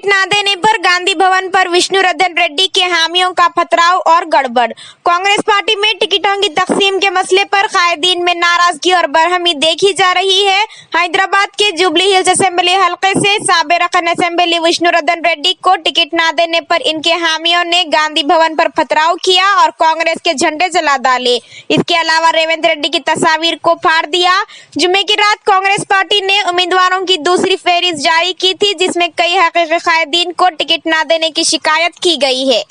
Ticket न देने पर गांधी भवन पर विष्णुवर्धन रेड्डी के हामियों का पथराव और गड़बड़। कांग्रेस पार्टी में टिकटों की तकसीम के मसले पर कायदीन में नाराजगी और बरहमी देखी जा रही है। हैदराबाद के जुबली हिल्स असेंबली हलके से साबिर रकन असेंबली विष्णुवर्धन रेड्डी को टिकट न देने पर इनके हामियों ने गांधी भवन पर पथराव किया और कांग्रेस के झंडे जला डाले। इसके अलावा रेवंत रेड्डी की तस्वीर को फाड़ दिया। जुमे की रात कांग्रेस पार्टी ने उम्मीदवारों की दूसरी फहरिस्त जारी की थी, जिसमें कई हकीकी कायदीन को टिकट न देने की शिकायत की गई है।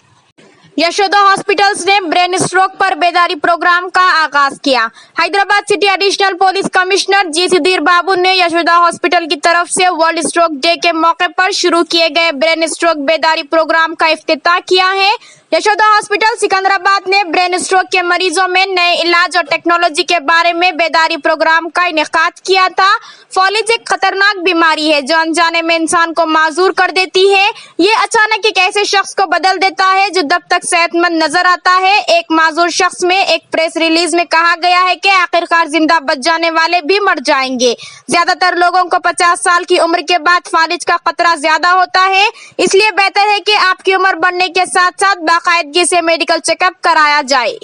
यशोदा हॉस्पिटल्स ने ब्रेन स्ट्रोक पर बेदारी प्रोग्राम का आगाज किया। Hyderabad city additional police commissioner G Sudheer Babu ने यशोदा हॉस्पिटल की तरफ से वर्ल्ड स्ट्रोक डे के मौके पर शुरू किए गए ब्रेन स्ट्रोक बेदारी प्रोग्राम का इफ्तिताह किया है। यशोदा हॉस्पिटल सिकंदराबाद ने ब्रेन स्ट्रोक के मरीजों में नए इलाज और टेक्नोलॉजी के बारे में बेदारी प्रोग्राम का इनेकाद किया था। फॉलिज एक खतरनाक बीमारी है जो अनजाने में इंसान को माजूर कर देती है। ये अचानक एक ऐसे शख्स को बदल देता है जो तब तक सेहतमंद नजर आता है। एक माजूर शख्स में एक प्रेस रिलीज में कहा गया है कि आखिरकार जिंदा बच जाने वाले भी मर जाएंगे। ज्यादातर लोगों को 50 साल की उम्र के बाद फालिज का खतरा ज्यादा होता है, इसलिए बेहतर है कि आपकी उम्र बढ़ने के साथ साथ बाकायदगी से मेडिकल चेकअप कराया जाए।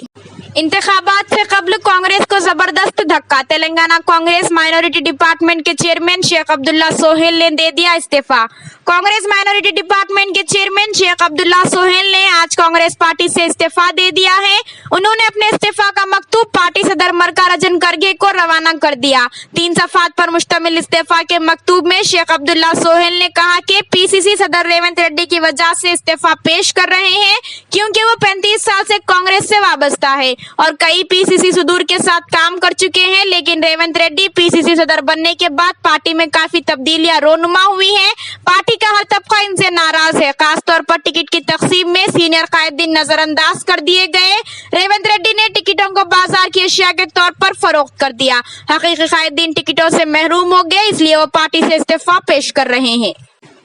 इंतखाबात से कबल कांग्रेस को जबरदस्त धक्का। तेलंगाना कांग्रेस माइनॉरिटी डिपार्टमेंट के चेयरमैन शेख अब्दुल्ला सोहेल ने दे दिया इस्तीफा। कांग्रेस माइनॉरिटी डिपार्टमेंट के चेयरमैन शेख अब्दुल्ला सोहेल ने आज कांग्रेस पार्टी से इस्तीफा दे दिया है। उन्होंने अपने इस्तीफा का मकतूब पार्टी सदर मल्लिकार्जुन खड़गे को रवाना कर दिया। 3 सफ़ात पर मुश्तमिल इस्तीफा के मकतूब में शेख अब्दुल्ला सोहेल ने कहा कि पीसीसी सदर रेवंत रेड्डी की वजह से इस्तीफा पेश कर रहे हैं, क्योंकि वो 35 साल से कांग्रेस से वाबस्ता है और कई पीसीसी सुदूर के साथ काम कर चुके हैं। लेकिन रेवंत रेड्डी पीसीसी सदर बनने के बाद पार्टी में काफी तब्दीलियां रोनुमा हुई हैं। पार्टी का हर तबका इनसे नाराज है। खासतौर पर टिकट की तकसीम में सीनियर कायदीन नजरअंदाज कर दिए गए। रेवंत रेड्डी ने टिकटों को बाजार की अशिया के तौर पर फरोख्त कर दिया। हकीकी कायदीन टिकटों से महरूम हो गए, इसलिए वो पार्टी से इस्तीफा पेश कर रहे हैं।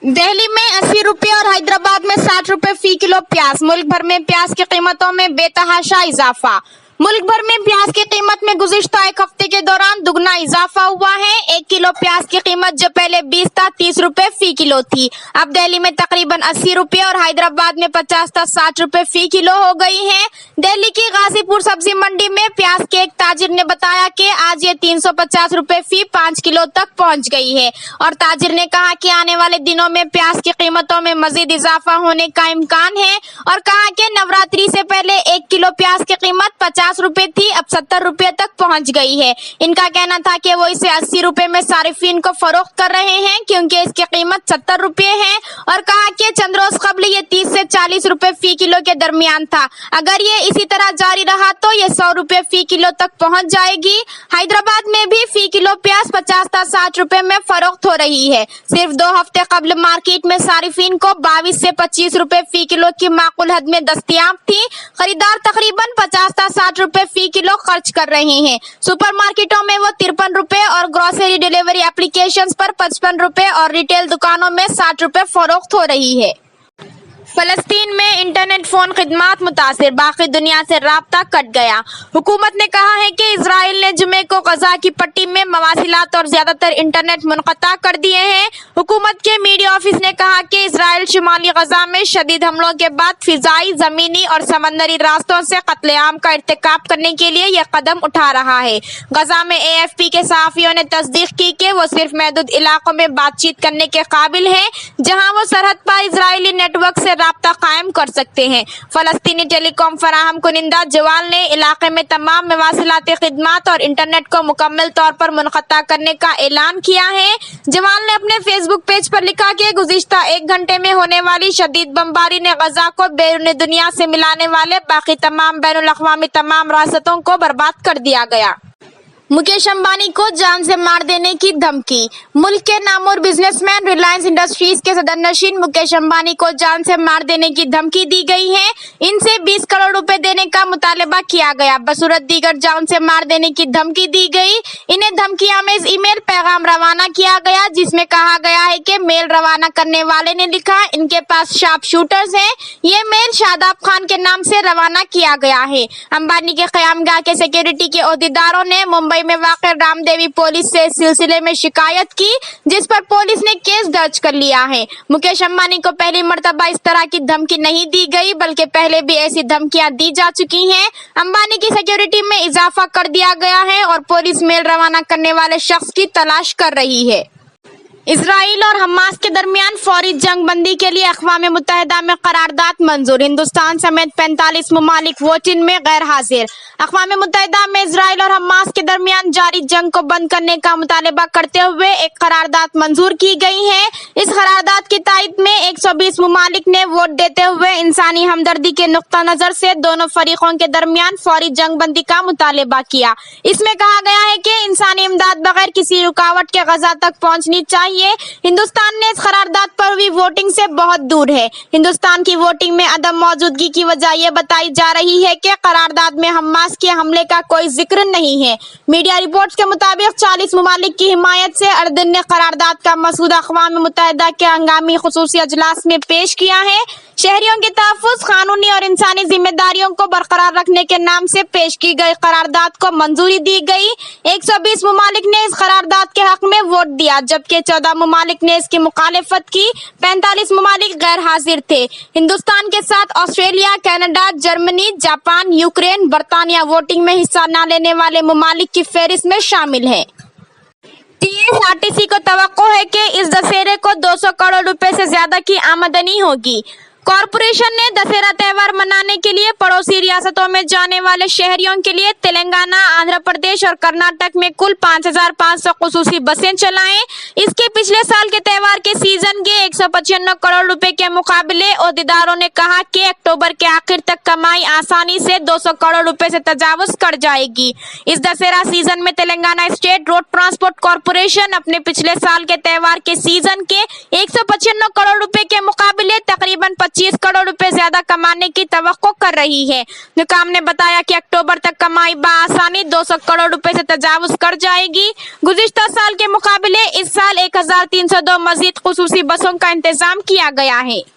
दिल्ली में 80 रुपए और हैदराबाद में 60 रुपए फी किलो प्याज। मुल्क भर में प्याज की कीमतों में बेतहाशा इजाफा। मुल्क भर में प्याज की कीमत में गुज़िश्ता एक हफ्ते के दौरान दुगना इजाफा हुआ है। 1 किलो प्याज की कीमत जो पहले 20 था 30 रुपए फी किलो थी, अब दिल्ली में तकरीबन 80 रुपए और हैदराबाद में 50 था 60 रुपए फी किलो हो गई है। दिल्ली की गाजीपुर सब्जी मंडी में प्याज के एक ताजिर ने बताया कि आज ये 350 रुपए फी 5 किलो तक पहुंच गई है और ताजिर ने कहा कि आने वाले दिनों में प्याज की कीमतों में मजीद इजाफा होने का इम्कान है और कहा कि नवरात्रि से पहले 1 किलो प्याज की कीमत 50 रुपए थी, अब 70 रुपए तक पहुंच गई है। इनका कहना था कि वो इसे 80 रुपए में सारिफीन को फरोख्त कर रहे हैं, क्योंकि इसकी कीमत 70 रुपए है और कहा कि चंद रोज कबल ये 30 से 40 रुपए फी किलो के दरमियान था। अगर ये इसी तरह जारी रहा तो ये 100 रुपए फी किलो तक पहुंच जाएगी। हैदराबाद में भी फी किलो प्याज 50 था 60 रुपए में फरोख्त हो रही है। सिर्फ 2 हफ्ते कबल मार्केट में सारिफीन को 22 से 25 रुपए फी किलो की माकूल हद में दस्तयाब थी। खरीदार तकरीबन 50 था 60 रुपए फी किलो खर्च कर रहे हैं। सुपरमार्केटों में वो 53 रुपए और ग्रोसरी डिलीवरी एप्लीकेशंस पर 55 रुपए और रिटेल दुकानों में 60 रुपए फरोख्त हो रही है। फलस्तीन में इंटरनेट फोन खिदमात मुतासिर, बाकी दुनिया से राब्ता कट गया। हुकूमत ने कहा है कि इजराइल ने जुमे को गजा की पट्टी में मवासिलात और ज्यादातर इंटरनेट मुनक़ता कर दिए हैं। हुकूमत के मीडिया ऑफिस ने कहा कि इजराइल शुमाली गजा में शदीद हमलों के बाद फिजाई, जमीनी और समंदरी रास्तों से कत्लेआम का इर्तिकाब करने के लिए यह कदम उठा रहा है। गजा में AFP के सहाफ़ियों ने तस्दीक की कि वो सिर्फ महदूद इलाकों में बातचीत करने के काबिल है, जहाँ वो सरहद पर इजरायली नेटवर्क से राब्ता कायम कर सकते हैं। फलस्तीनी टेलीकॉम फराहम कुनिंदा जवाल ने इलाके में तमाम मवासिलाती खिदमात और इंटरनेट को मुकम्मल तौर पर मुनक़ता करने का ऐलान किया है। जवाल ने अपने फेसबुक पेज पर लिखा कि गुज़िश्ता 1 घंटे में होने वाली शदीद बमबारी ने गजा को बैरून दुनिया से मिलाने वाले बाकी तमाम बैनुल अक़वामी तमाम रास्तों को बर्बाद कर दिया गया। मुकेश अंबानी को जान से मार देने की धमकी। मुल्क के नामवर बिजनेसमैन रिलायंस इंडस्ट्रीज के सदरनशीन मुकेश अंबानी को जान से मार देने की धमकी दी गई है। इनसे 20 करोड़ रुपए देने का मुतालबा किया गया, बसूरत दीगर जान से मार देने की धमकी दी गई। इन्हें धमकियां में ईमेल पैगाम रवाना किया गया, जिसमें कहा गया है कि मेल रवाना करने वाले ने लिखा इनके पास शार्प शूटर्स हैं। ये मेल शादाब खान के नाम से रवाना किया गया है। अंबानी के क़यामगाह के सिक्योरिटी के ओहदेदारों ने मुंबई मुंबई में वाक़ रामदेवी पुलिस से इस सिलसिले में शिकायत की, जिस पर पुलिस ने केस दर्ज कर लिया है। मुकेश अंबानी को पहली मर्तबा इस तरह की धमकी नहीं दी गई, बल्कि पहले भी ऐसी धमकियां दी जा चुकी हैं। अंबानी की सिक्योरिटी में इजाफा कर दिया गया है और पुलिस मेल रवाना करने वाले शख्स की तलाश कर रही है। इजराइल और हमास के दरमियान फौरी जंग बंदी के लिए अक़वाम मुत्तहिदा में करारदाद मंजूर, हिंदुस्तान समेत 45 ममालिक वोटिंग में गैर हाजिर। अक़वाम मुत्तहिदा में इजराइल और हमास के दरमियान जारी जंग को बंद करने का मुतालबा करते हुए एक करारदाद मंजूर की गई है। इस करारदाद की तायद में 120 ममालिक ने वोट देते हुए इंसानी हमदर्दी के नुक्ता नजर से दोनों फरीकों के दरमियान फौरी जंग बंदी का मुतालबा किया। इसमें कहा गया है कि इंसानी इमदाद बगैर किसी रुकावट के गजा तक पहुँचनी चाहिए। हिंदुस्तान ने इस करारदाद पर हुई वोटिंग से बहुत दूर है। हिंदुस्तान की वोटिंग में अदम मौजूदगी की वजह यह बताई जा रही है कि करारदाद में हमास के हमले का कोई जिक्र नहीं है। मीडिया रिपोर्ट्स के मुताबिक 40 ममालिक की हिमायत से अर्दन ने करारदाद का मसूदा अक़वाम मुत्तहिदा के हंगामी खुसूसी अजलास में पेश किया है। शहरियों के तहफ़्फ़ुज़, कानूनी और इंसानी जिम्मेदारियों को बरकरार रखने के नाम से पेश की गई करारदाद को मंजूरी दी गई। 120 ममालिक ने इस करारदाद के हक में वोट दिया, जबकि 14 ममालिक ने इसकी मुखालिफत की। 45 ममालिक गैर हाजिर थे। हिंदुस्तान के साथ Australia, Canada, Germany, Japan, Ukraine, बरतानिया वोटिंग में हिस्सा न लेने वाले ममालिक की फहरिस्त में शामिल है। टीएसआरटीसी को तवक्को है कि इस दशहरे को 200 करोड़ रुपए से ज्यादा की आमदनी होगी। कॉरपोरेशन ने दशहरा त्योहार मनाने के लिए पड़ोसी रियासतों में जाने वाले शहरियों के लिए तेलंगाना, आंध्र प्रदेश और कर्नाटक में कुल 5,500 खुसूसी बसें चलाएं। इसके पिछले साल के त्योहार के सीजन के 195 करोड़ रुपए के मुकाबले ओहदेदारों ने कहा कि अक्टूबर के आखिर तक कमाई आसानी से 200 करोड़ रुपए से तजावुज कर जाएगी। इस दशहरा सीजन में Telangana state road transport corporation अपने पिछले साल के त्योहार के सीजन के 195 करोड़ रुपए के मुकाबले तकरीबन 25 करोड़ रुपए ज्यादा कमाने की तवक्को कर रही है। निकाम ने बताया कि अक्टूबर तक कमाई बआसानी 200 करोड़ रुपए से तजावुज कर जाएगी। गुज़िश्ता साल के मुकाबले इस साल 1,302 मजीद खुसूसी बसों का इंतजाम किया गया है।